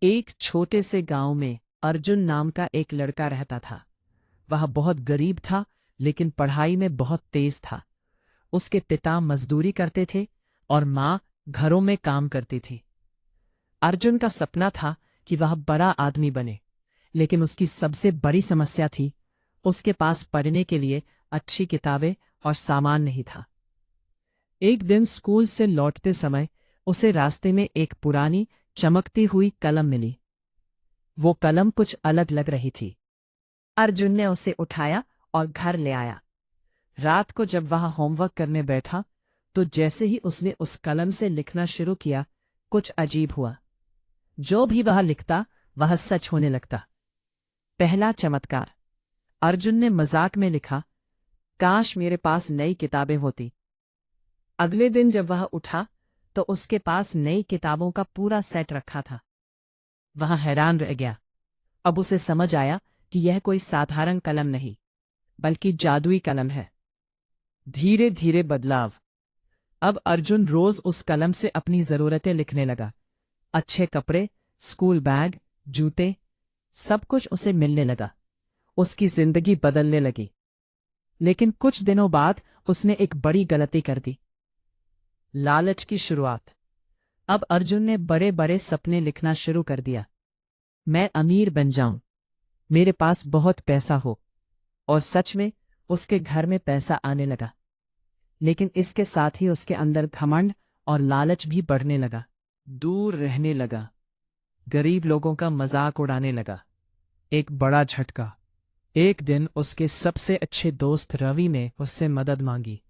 एक छोटे से गांव में अर्जुन नाम का एक लड़का रहता था। वह बहुत गरीब था, लेकिन पढ़ाई में बहुत तेज था। उसके पिता मजदूरी करते थे और माँ घरों में काम करती थी। अर्जुन का सपना था कि वह बड़ा आदमी बने, लेकिन उसकी सबसे बड़ी समस्या थी, उसके पास पढ़ने के लिए अच्छी किताबें और सामान नहीं था। एक दिन स्कूल से लौटते समय उसे रास्ते में एक पुरानी चमकती हुई कलम मिली। वो कलम कुछ अलग लग रही थी। अर्जुन ने उसे उठाया और घर ले आया। रात को जब वह होमवर्क करने बैठा, तो जैसे ही उसने उस कलम से लिखना शुरू किया, कुछ अजीब हुआ। जो भी वह लिखता वह सच होने लगता। पहला चमत्कार। अर्जुन ने मजाक में लिखा, काश मेरे पास नई किताबें होती। अगले दिन जब वह उठा, तो उसके पास नई किताबों का पूरा सेट रखा था। वह हैरान रह गया। अब उसे समझ आया कि यह कोई साधारण कलम नहीं, बल्कि जादुई कलम है। धीरे धीरे बदलाव। अब अर्जुन रोज उस कलम से अपनी जरूरतें लिखने लगा। अच्छे कपड़े, स्कूल बैग, जूते, सब कुछ उसे मिलने लगा। उसकी जिंदगी बदलने लगी। लेकिन कुछ दिनों बाद उसने एक बड़ी गलती कर दी। लालच की शुरुआत। अब अर्जुन ने बड़े बड़े सपने लिखना शुरू कर दिया। मैं अमीर बन जाऊं, मेरे पास बहुत पैसा हो। और सच में उसके घर में पैसा आने लगा। लेकिन इसके साथ ही उसके अंदर घमंड और लालच भी बढ़ने लगा। दूर रहने लगा, गरीब लोगों का मजाक उड़ाने लगा। एक बड़ा झटका। एक दिन उसके सबसे अच्छे दोस्त रवि ने उससे मदद मांगी,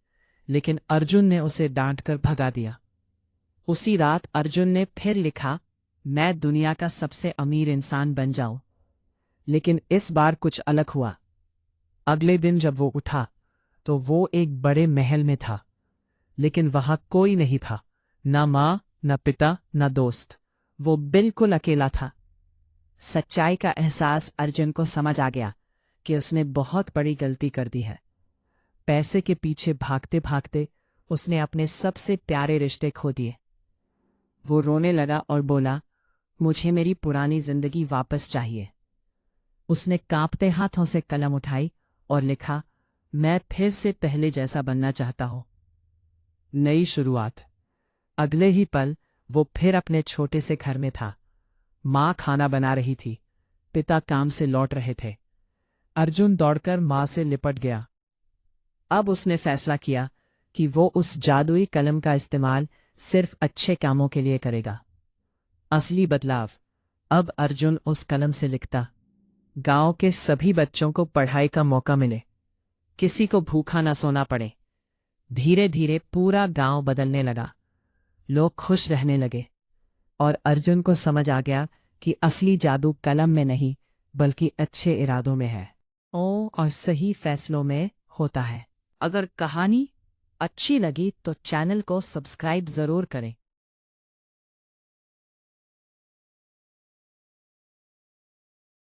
लेकिन अर्जुन ने उसे डांटकर भगा दिया। उसी रात अर्जुन ने फिर लिखा, मैं दुनिया का सबसे अमीर इंसान बन जाऊं। लेकिन इस बार कुछ अलग हुआ। अगले दिन जब वो उठा, तो वो एक बड़े महल में था, लेकिन वहां कोई नहीं था। न माँ, न पिता, न दोस्त। वो बिल्कुल अकेला था। सच्चाई का एहसास अर्जुन को समझ आ गया कि उसने बहुत बड़ी गलती कर दी है। पैसे के पीछे भागते भागते उसने अपने सबसे प्यारे रिश्ते खो दिए। वो रोने लगा और बोला, मुझे मेरी पुरानी जिंदगी वापस चाहिए। उसने कांपते हाथों से कलम उठाई और लिखा, मैं फिर से पहले जैसा बनना चाहता हूं। नई शुरुआत। अगले ही पल वो फिर अपने छोटे से घर में था। माँ खाना बना रही थी, पिता काम से लौट रहे थे। अर्जुन दौड़कर माँ से लिपट गया। अब उसने फैसला किया कि वो उस जादुई कलम का इस्तेमाल सिर्फ अच्छे कामों के लिए करेगा। असली बदलाव। अब अर्जुन उस कलम से लिखता, गांव के सभी बच्चों को पढ़ाई का मौका मिले, किसी को भूखा न सोना पड़े। धीरे धीरे पूरा गांव बदलने लगा। लोग खुश रहने लगे और अर्जुन को समझ आ गया कि असली जादू कलम में नहीं, बल्कि अच्छे इरादों में है और सही फैसलों में होता है। अगर कहानी अच्छी लगी तो चैनल को सब्सक्राइब जरूर करें।